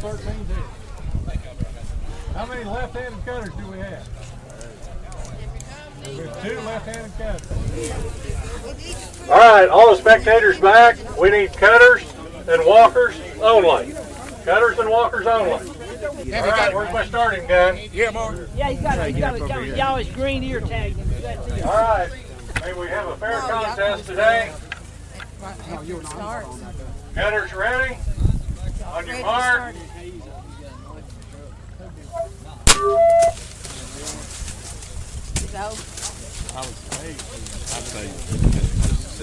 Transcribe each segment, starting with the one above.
13 too. How many left-handed cutters do we have? We have 2 left-handed cutters. All right, all the spectators back. We need cutters and walkers only. Cutters and walkers only. All right, where's my starting gun? Yeah, Mark. Yeah, he's got a yellowish green ear tag. All right, may we have a fair contest today. Cutters ready? On your mark. I'd say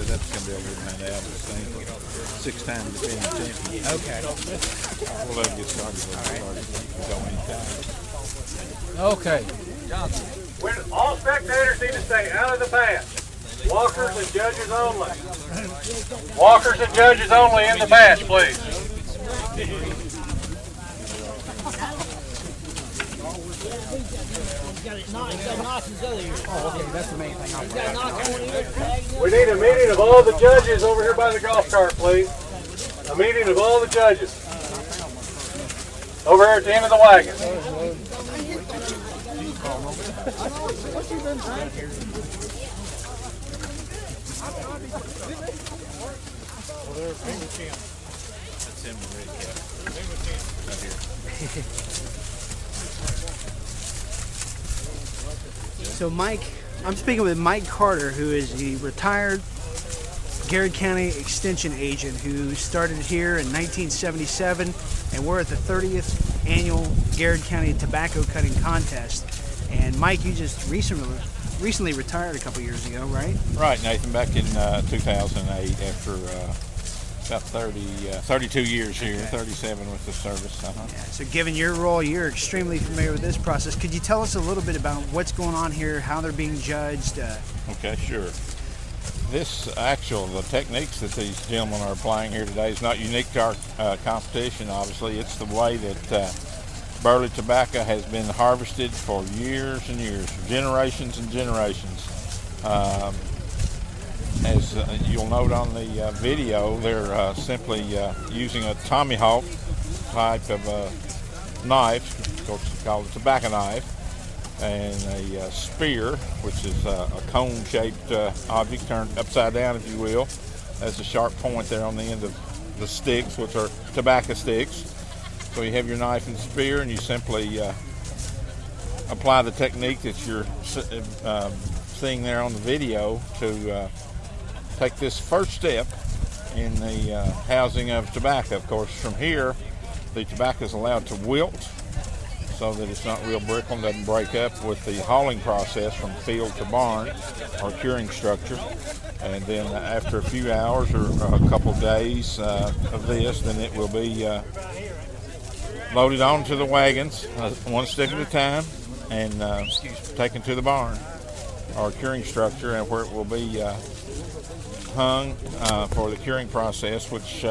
that's going to be a good man out. 6-time defending champion. Okay. We'll let him get started. Okay. When all spectators need to stay out of the path. Walkers and judges only. Walkers and judges only in the patch, please. That's the main thing. We need a meeting of all the judges over here by the golf cart, please. A meeting of all the judges. Over here at the end of the wagon. That's him, the red cap. Right here. So Mike, I'm speaking with Mike Carter, who is the retired Garrard County Extension agent who started here in 1977, and we're at the 30th annual Garrard County Tobacco Cutting Contest. And Mike, you just recently retired a couple years ago, right? Right, Nathan, back in 2008 after about 32 years here, 37 with the service. Yeah, so given your role, you're extremely familiar with this process. Could you tell us a little bit about what's going on here, how they're being judged? Okay, sure. The techniques that these gentlemen are applying here today is not unique to our competition, obviously. It's the way that burley tobacco has been harvested for years and years, generations and generations. As you'll note on the video, they're simply using a tomahawk type of knife, of course called a tobacco knife, and a spear, which is a cone-shaped object turned upside down, if you will. Has a sharp point there on the end of the sticks, which are tobacco sticks. So you have your knife and spear, and you simply apply the technique that you're seeing there on the video to take this first step in the housing of tobacco. Of course, from here, the tobacco is allowed to wilt so that it's not real brittle and doesn't break up with the hauling process from field to barn or curing structure. And then after a few hours or a couple of days of this, then it will be loaded onto the wagons, one stick at a time, and taken to the barn or curing structure, and where it will be hung for the curing process, which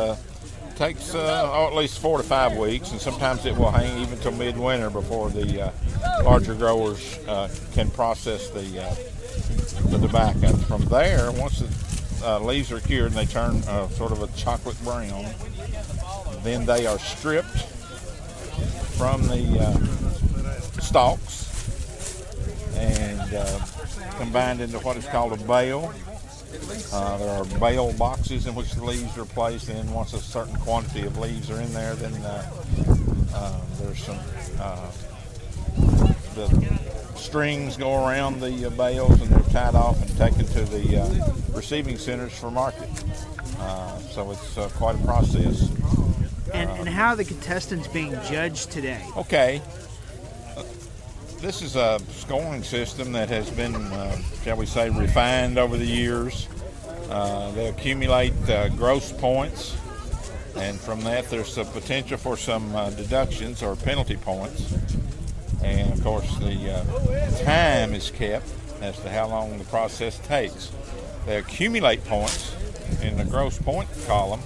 takes at least 4 to 5 weeks, and sometimes it will hang even till midwinter before the larger growers can process the tobacco. From there, once the leaves are cured and they turn sort of a chocolate brown, then they are stripped from the stalks and combined into what is called a bale. There are bale boxes in which the leaves are placed in. Once a certain quantity of leaves are in there, then there's some the strings go around the bales, and they're tied off and taken to the receiving centers for market. So it's quite a process. And how are the contestants being judged today? Okay. This is a scoring system that has been, shall we say, refined over the years. They accumulate gross points, and from that there's the potential for some deductions or penalty points. And of course the time is kept as to how long the process takes. They accumulate points in the gross point column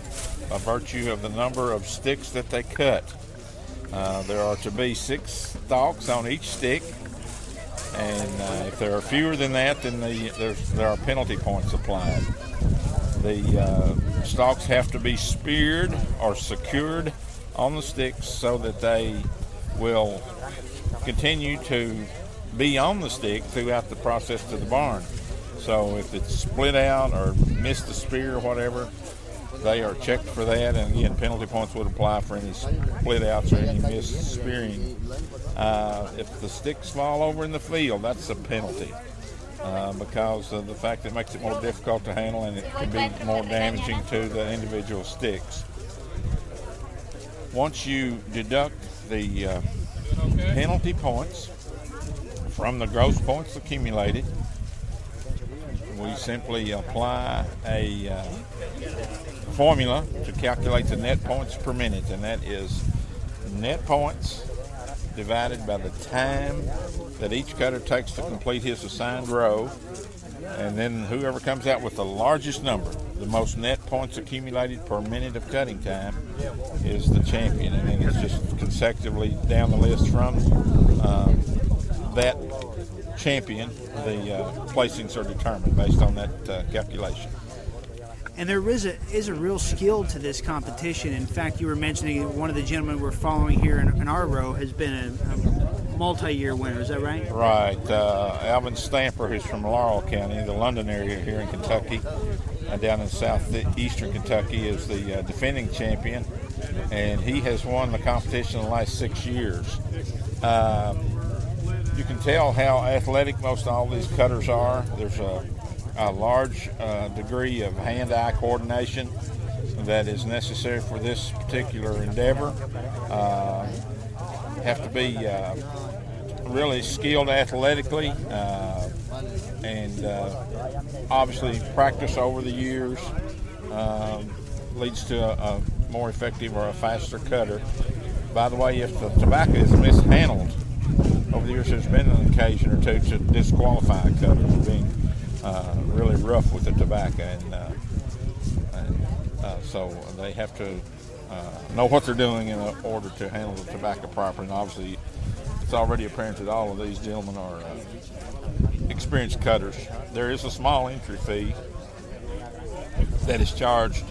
by virtue of the number of sticks that they cut. There are to be 6 stalks on each stick, and if there are fewer than that, then there are penalty points applied. The stalks have to be speared or secured on the sticks so that they will continue to be on the stick throughout the process to the barn. So if it's split out or missed the spear or whatever, they are checked for that, and again, penalty points would apply for any split outs or any missed spearing. If the sticks fall over in the field, that's a penalty because of the fact that it makes it more difficult to handle, and it can be more damaging to the individual sticks. Once you deduct the penalty points from the gross points accumulated, we simply apply a formula to calculate the net points per minute, and that is net points divided by the time that each cutter takes to complete his assigned row, and then whoever comes out with the largest number, the most net points accumulated per minute of cutting time, is the champion. And then it's just consecutively down the list from that champion, the placings are determined based on that calculation. And there is a real skill to this competition. In fact, you were mentioning one of the gentlemen we're following here in our row has been a multi-year winner. Is that right? Right. Alvin Stamper, who's from Laurel County, the London area here in Kentucky, down in southeastern Kentucky, is the defending champion, and he has won the competition in the last 6 years. You can tell how athletic most all these cutters are. There's a large degree of hand-eye coordination that is necessary for this particular endeavor. Have to be really skilled athletically and obviously practice over the years leads to a more effective or a faster cutter. By the way, if the tobacco is mishandled, over the years there's been an occasion or two to disqualify a cutter for being really rough with the tobacco, and so they have to know what they're doing in order to handle the tobacco properly. And obviously, it's already apparent that all of these gentlemen are experienced cutters. There is a small entry fee that is charged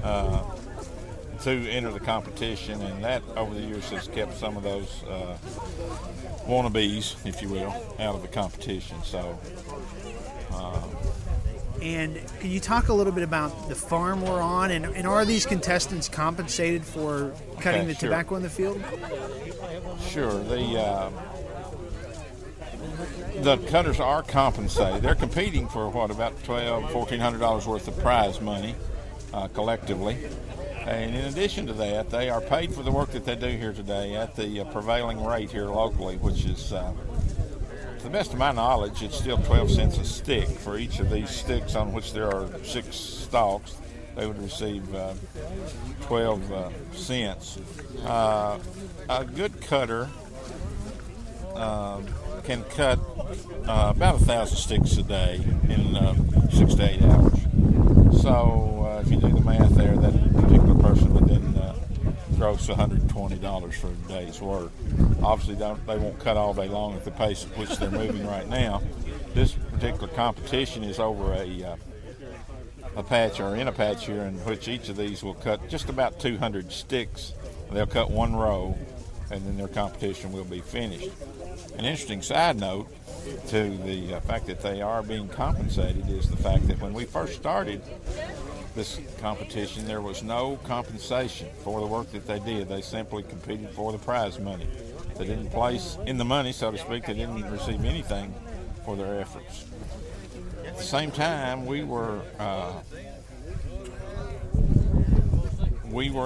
to enter the competition, and that over the years has kept some of those wannabes, if you will, out of the competition. So. And can you talk a little bit about the farm we're on, and are these contestants compensated for cutting the tobacco in the field? Sure. The cutters are compensated. They're competing for about $1,400 worth of prize money collectively. And in addition to that, they are paid for the work that they do here today at the prevailing rate here locally, which is, to the best of my knowledge, it's still 12 cents a stick for each of these sticks on which there are 6 stalks. They would receive 12 cents. A good cutter can cut about 1,000 sticks a day in 6 to 8 hours. So if you do the math there, that particular person would then gross $120 for a day's work. Obviously, they won't cut all day long at the pace at which they're moving right now. This particular competition is over a patch or in a patch here in which each of these will cut just about 200 sticks. They'll cut one row, and then their competition will be finished. An interesting side note to the fact that they are being compensated is the fact that when we first started this competition, there was no compensation for the work that they did. They simply competed for the prize money. They didn't place in the money, so to speak. They didn't receive anything for their efforts. At the same time, we were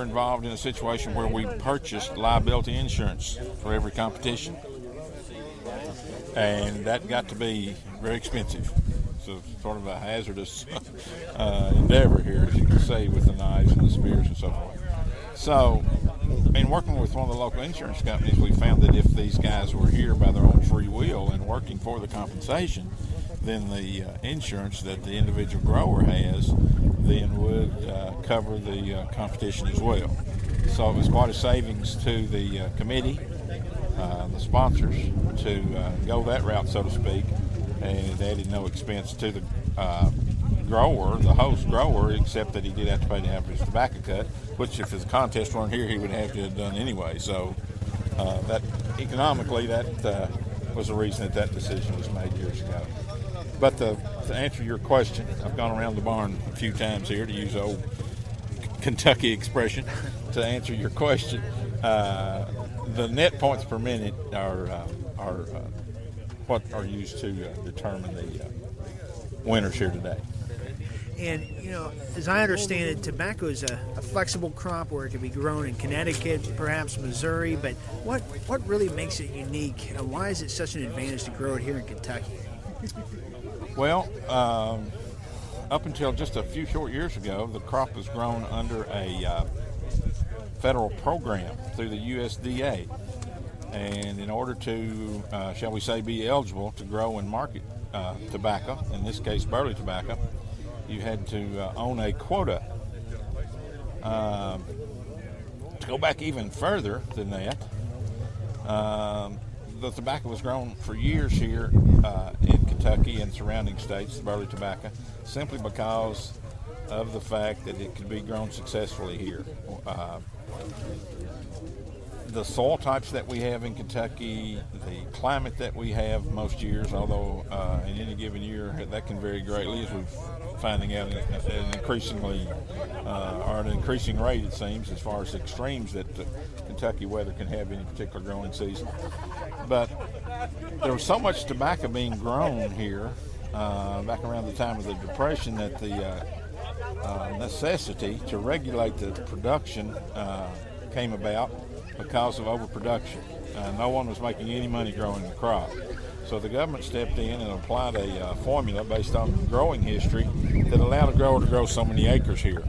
involved in a situation where we purchased liability insurance for every competition, and that got to be very expensive. So sort of a hazardous endeavor here, as you can see, with the knives and the spears and so forth. So, in working with one of the local insurance companies, we found that if these guys were here by their own free will and working for the compensation, then the insurance that the individual grower has then would cover the competition as well. So it was quite a savings to the committee, the sponsors, to go that route, so to speak, and it added no expense to the grower, the host grower, except that he did have to pay to have his tobacco cut, which if his contest weren't here, he would have to have done anyway. So that economically, that was the reason that decision was made years ago. But to answer your question, I've gone around the barn a few times here, to use an old Kentucky expression. To answer your question, the net points per minute are what are used to determine the winners here today. And, as I understand it, tobacco is a flexible crop where it can be grown in Connecticut, perhaps Missouri, but what really makes it unique? Why is it such an advantage to grow it here in Kentucky? Well, up until just a few short years ago, the crop was grown under a federal program through the USDA. And in order to, shall we say, be eligible to grow and market tobacco, in this case burley tobacco, you had to own a quota. To go back even further than that, the tobacco was grown for years here in Kentucky and surrounding states, the burley tobacco, simply because of the fact that it could be grown successfully here. The soil types that we have in Kentucky, the climate that we have most years, although in any given year that can vary greatly, as we're finding out at an increasing rate, it seems, as far as extremes that Kentucky weather can have any particular growing season. But there was so much tobacco being grown here back around the time of the Depression that the necessity to regulate the production came about because of overproduction. No one was making any money growing the crop. So the government stepped in and applied a formula based on growing history that allowed a grower to grow so many acres here.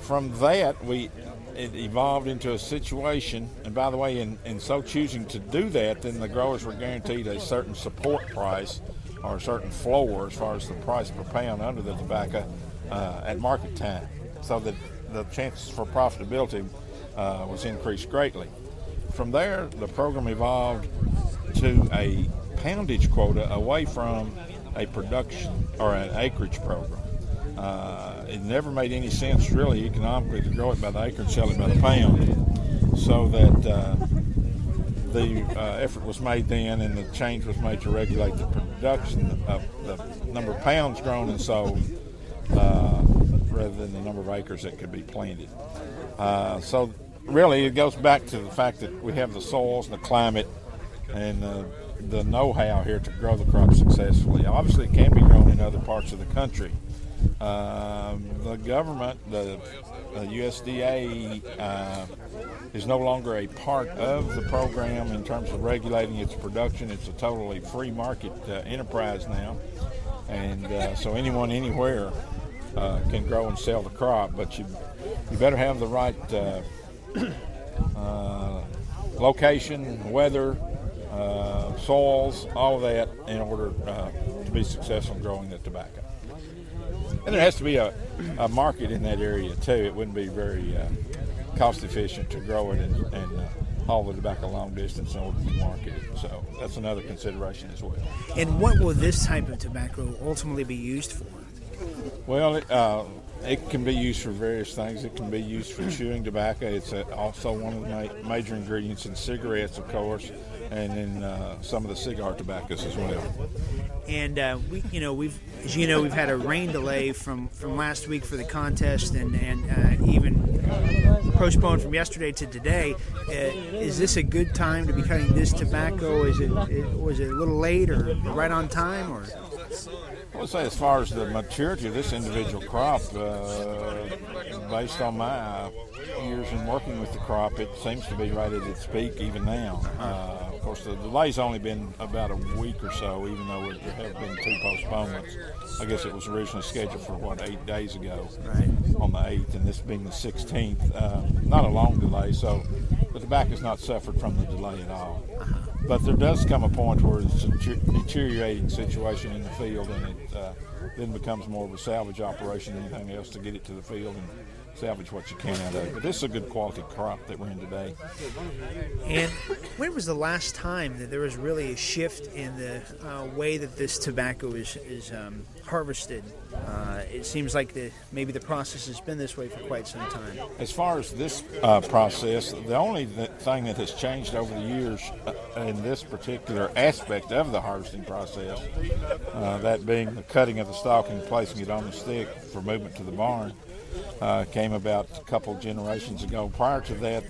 From that, it evolved into a situation, and by the way, in so choosing to do that, then the growers were guaranteed a certain support price or a certain floor as far as the price per pound under the tobacco at market time, so that the chances for profitability was increased greatly. From there, the program evolved to a poundage quota away from a production or an acreage program. It never made any sense really economically to grow it by the acre and sell it by the pound, so that the effort was made then and the change was made to regulate the production of the number of pounds grown and sold rather than the number of acres that could be planted. So really it goes back to the fact that we have the soils and the climate and the know-how here to grow the crop successfully. Obviously it can be grown in other parts of the country. The government, the USDA, is no longer a part of the program in terms of regulating its production. It's a totally free market enterprise now, and so anyone anywhere can grow and sell the crop, but you better have the right location, weather, soils, all of that in order to be successful in growing the tobacco. And there has to be a market in that area too. It wouldn't be very cost efficient to grow it and haul the tobacco long distance in order to market it. So that's another consideration as well. And what will this type of tobacco ultimately be used for? Well, it can be used for various things. It can be used for chewing tobacco. It's also one of the major ingredients in cigarettes, of course, and in some of the cigar tobaccos as well. And we've had a rain delay from last week for the contest, and even postponed from yesterday to today. Is this a good time to be cutting this tobacco? Was it a little late or right on time, or? I would say as far as the maturity of this individual crop, based on my years in working with the crop, it seems to be right at its peak even now. Of course, the delay's only been about a week or so, even though there have been 2 postponements. I guess it was originally scheduled for, 8 days ago, right, on the 8th, and this being the 16th. Not a long delay, so the tobacco's not suffered from the delay at all. But there does come a point where it's a deteriorating situation in the field, and it then becomes more of a salvage operation than anything else to get it to the field and salvage what you can out of it. But this is a good quality crop that we're in today. And when was the last time that there was really a shift in the way that this tobacco is harvested? It seems like maybe the process has been this way for quite some time. As far as this process, the only thing that has changed over the years in this particular aspect of the harvesting process, that being the cutting of the stalk and placing it on the stick for movement to the barn, came about a couple generations ago. Prior to that,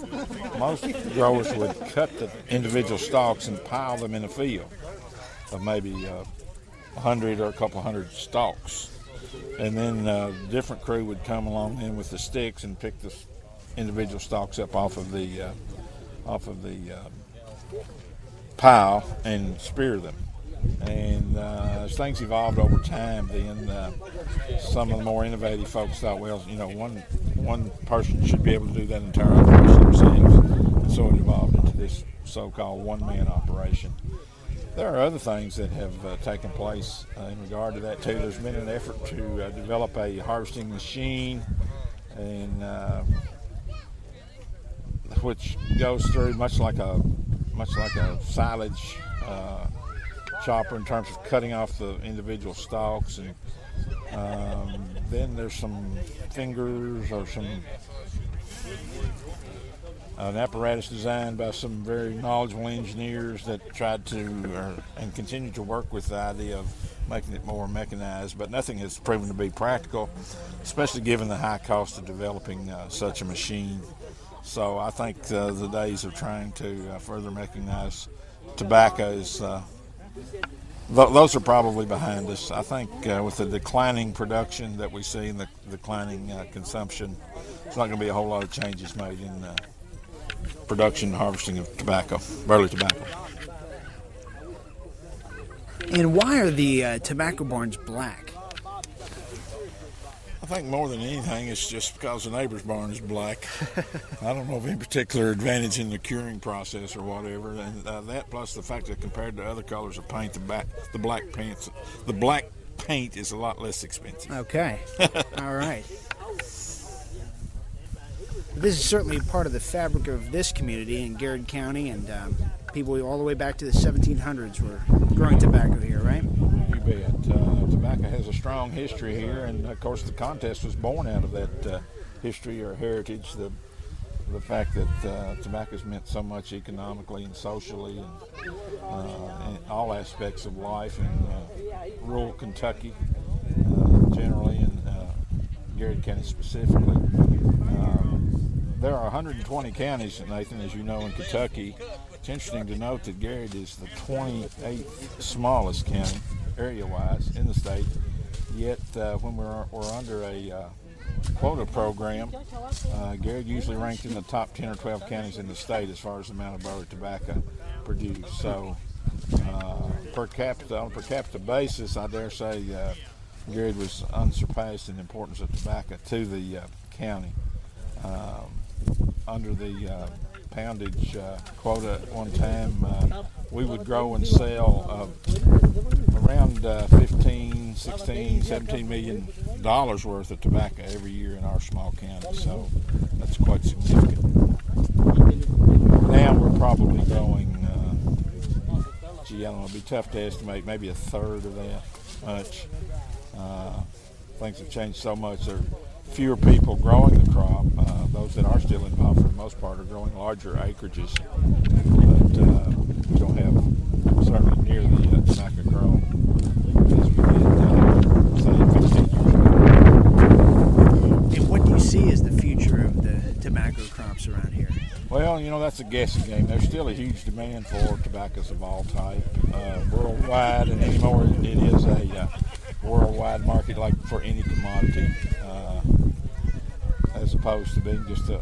most growers would cut the individual stalks and pile them in a field of maybe 100 or a couple hundred stalks. And then a different crew would come along in with the sticks and pick the individual stalks up off of the pile and spear them. And as things evolved over time, then some of the more innovative folks thought, well, one person should be able to do that entire operation themselves. And so it evolved into this so-called one-man operation. There are other things that have taken place in regard to that too. There's been an effort to develop a harvesting machine, and which goes through much like a silage chopper in terms of cutting off the individual stalks, and then there's some fingers or an apparatus designed by some very knowledgeable engineers that tried to and continue to work with the idea of making it more mechanized, but nothing has proven to be practical, especially given the high cost of developing such a machine. So I think the days of trying to further mechanize tobacco is those are probably behind us. I think with the declining production that we see and the declining consumption, there's not going to be a whole lot of changes made in production and harvesting of tobacco, burley tobacco. And why are the tobacco barns black? I think more than anything, it's just because the neighbor's barn is black. I don't know of any particular advantage in the curing process or whatever, and that plus the fact that compared to other colors of paint, the black paint is a lot less expensive. Okay, all right. This is certainly part of the fabric of this community in Garrard County, and people all the way back to the 1700s were growing tobacco here, right? You bet. Tobacco has a strong history here, and of course the contest was born out of that history or heritage, the fact that tobacco's meant so much economically and socially and in all aspects of life in rural Kentucky generally, and Garrard County specifically. There are 120 counties, Nathan, as you know, in Kentucky. It's interesting to note that Garrard is the 28th smallest county, area-wise, in the state. Yet, when we're under a quota program, Garrard usually ranked in the top 10 or 12 counties in the state as far as the amount of burley tobacco produced. So, on a per capita basis, I dare say Garrard was unsurpassed in the importance of tobacco to the county. Under the poundage quota at one time, we would grow and sell around 15, 16, 17 million dollars worth of tobacco every year in our small county, so that's quite significant. Now we're probably growing, I don't know, it'd be tough to estimate, maybe a third of that much. Things have changed so much. There are fewer people growing the crop. Those that are still involved, for the most part, are growing larger acreages, but we don't have certainly near the tobacco grown as we did, say, 15 years ago. And what do you see as the future of the tobacco crops around here? Well, that's a guessing game. There's still a huge demand for tobaccos of all type worldwide, and anymore it is a worldwide market like for any commodity, as opposed to being just a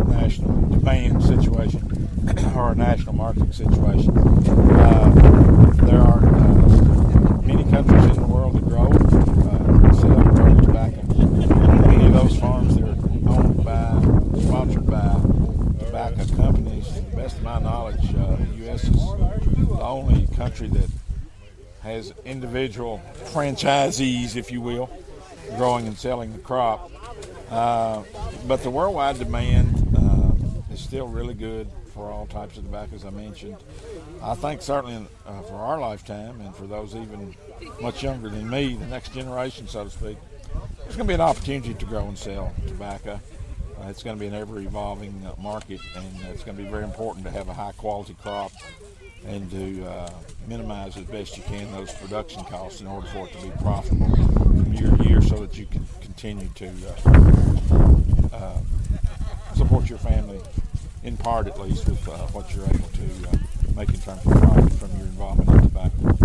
national demand situation or a national marketing situation. There are many countries in the world that grow and sell burley tobacco. Many of those farms, they're owned by, sponsored by tobacco companies. To the best of my knowledge, the U.S. is the only country that has individual franchisees, if you will, growing and selling the crop. But the worldwide demand is still really good for all types of tobacco, as I mentioned. I think certainly for our lifetime, and for those even much younger than me, the next generation, so to speak, there's going to be an opportunity to grow and sell tobacco. It's going to be an ever-evolving market, and it's going to be very important to have a high-quality crop and to minimize as best you can those production costs in order for it to be profitable from year to year, so that you can continue to support your family, in part at least, with what you're able to make in terms of profit from your involvement in tobacco.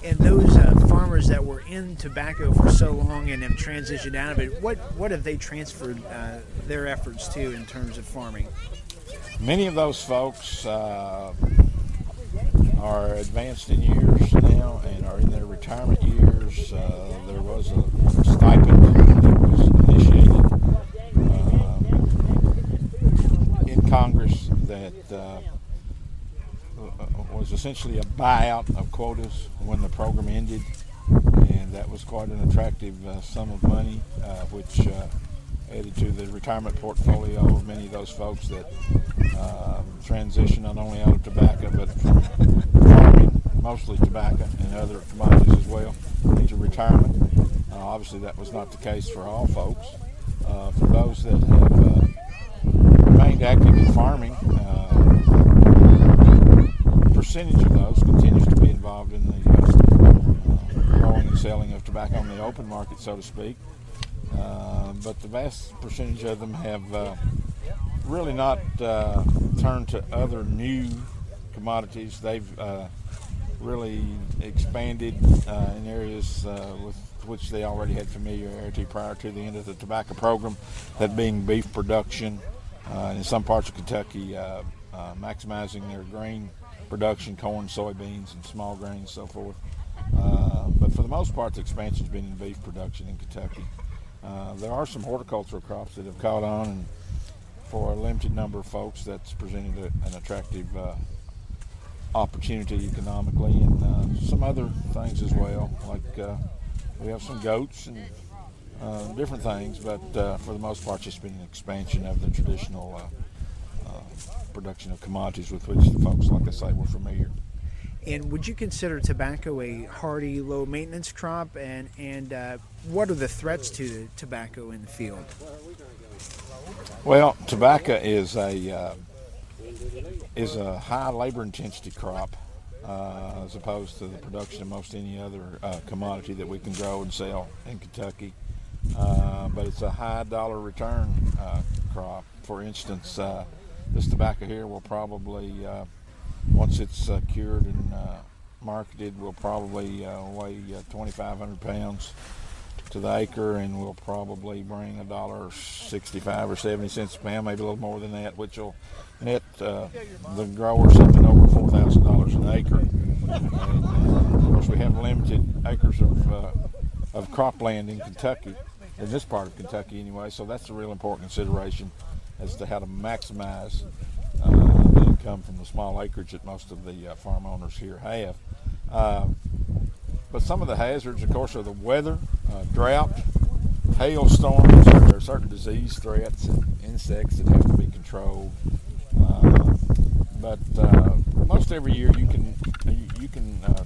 And those farmers that were in tobacco for so long and have transitioned out of it, what have they transferred their efforts to in terms of farming? Many of those folks are advanced in years now and are in their retirement years. There was a stipend that was initiated in Congress that was essentially a buyout of quotas when the program ended, and that was quite an attractive sum of money, which added to the retirement portfolio of many of those folks that transitioned not only out of tobacco but from farming, mostly tobacco and other commodities as well, into retirement. Obviously that was not the case for all folks. For those that have remained active in farming, percentage of those continues to be involved in the growing and selling of tobacco on the open market, so to speak. But the vast percentage of them have really not turned to other new commodities. They've really expanded in areas with which they already had familiarity prior to the end of the tobacco program, that being beef production, and in some parts of Kentucky, maximizing their grain production, corn, soybeans, and small grains, so forth. But for the most part, the expansion's been in beef production in Kentucky. There are some horticultural crops that have caught on, and for a limited number of folks, that's presented an attractive opportunity economically, and some other things as well, like we have some goats and different things, but for the most part, it's been an expansion of the traditional production of commodities with which the folks, like I say, were familiar. And would you consider tobacco a hardy, low-maintenance crop? And what are the threats to the tobacco in the field? Well, tobacco is a high labor intensity crop as opposed to the production of most any other commodity that we can grow and sell in Kentucky. But it's a high dollar return crop. For instance, this tobacco here will probably, once it's cured and marketed, will probably weigh 2,500 pounds to the acre, and will probably bring $1.65 or 70 cents a pound, maybe a little more than that, which will net the grower something over $4,000 an acre. And, of course, we have limited acres of cropland in Kentucky, in this part of Kentucky anyway, so that's a real important consideration as to how to maximize the income from the small acreage that most of the farm owners here have. But some of the hazards, of course, are the weather, drought, hailstorms. There are certain disease threats and insects that have to be controlled. But most every year you can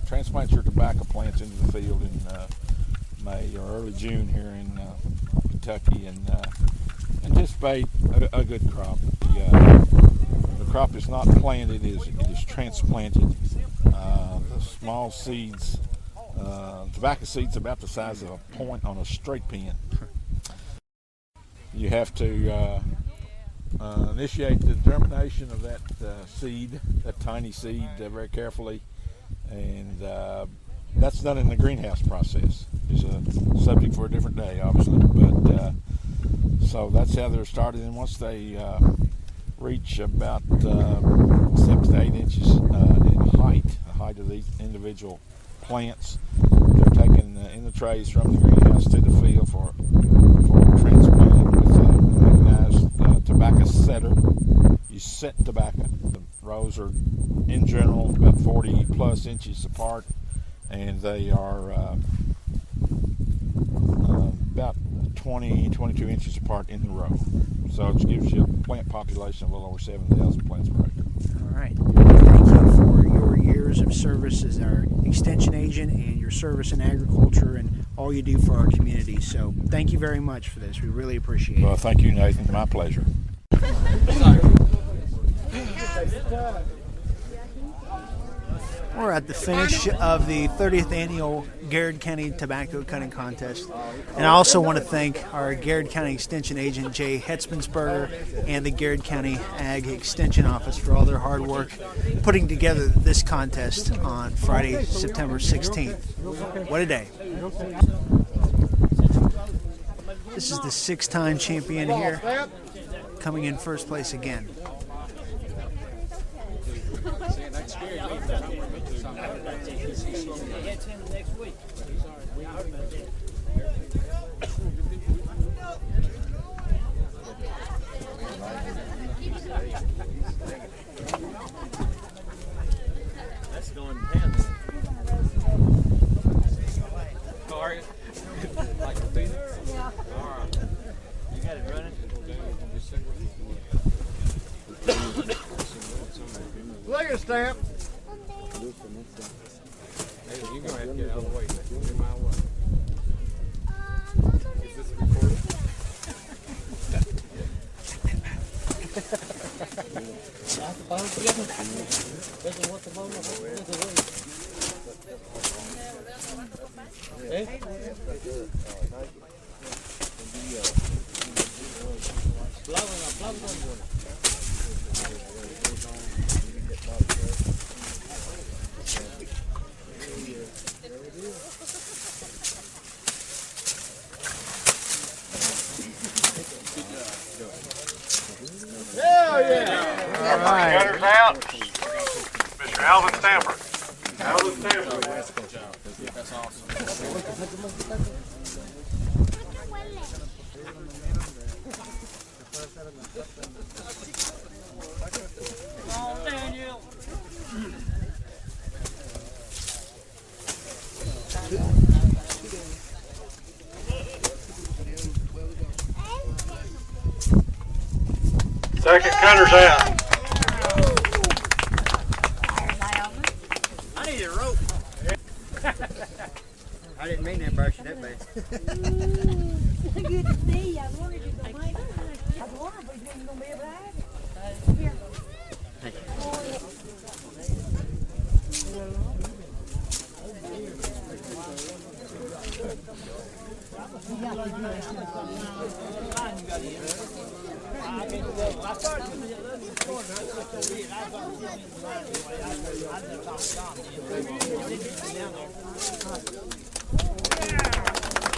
transplant your tobacco plants into the field in May or early June here in Kentucky, and anticipate a good crop. The crop is not planted; it is transplanted. The small seeds, tobacco seeds about the size of a point on a straight pin. You have to initiate the germination of that seed, that tiny seed, very carefully, and that's done in the greenhouse process. It's a subject for a different day, obviously, but so that's how they're started. And once they reach about 6 to 8 inches in height, the height of these individual plants, they're taken in the trays from the greenhouse to the field for transplanting with a mechanized tobacco setter. You set tobacco. The rows are in general about 40 plus inches apart, and they are about 22 inches apart in the row. So it gives you a plant population of a little over 7,000 plants per acre. All right. Thank you for your years of service as our extension agent and your service in agriculture and all you do for our community. So thank you very much for this. We really appreciate it. Well, thank you, Nathan. My pleasure. We're at the finish of the 30th annual Garrard County Tobacco Cutting Contest. And I also want to thank our Garrard County Extension agent, Jay Hetzmansberger, and the Garrard County Ag Extension Office for all their hard work putting together this contest on Friday, September 16th. What a day. This is the 6-time champion here, coming in first place again. That's going down. How are you? Like the Phoenix? Yeah. All right. You got it running? Look at the stamp. Hey, you're going to have to get out of the way. You're my way. Is this recorded? All right. Cutters out. Mr. Alvin Stamper. Alvin Stamper. That's awesome. Oh, Daniel. Second cutter's out. I need a rope. I didn't mean to embarrass you that bad. Good to see you. I wanted you to make it. I was wondering if you were going to be able to have it. Here.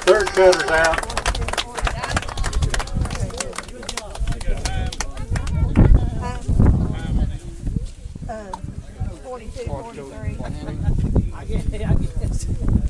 Third cutter's out. 42, 43. I guess.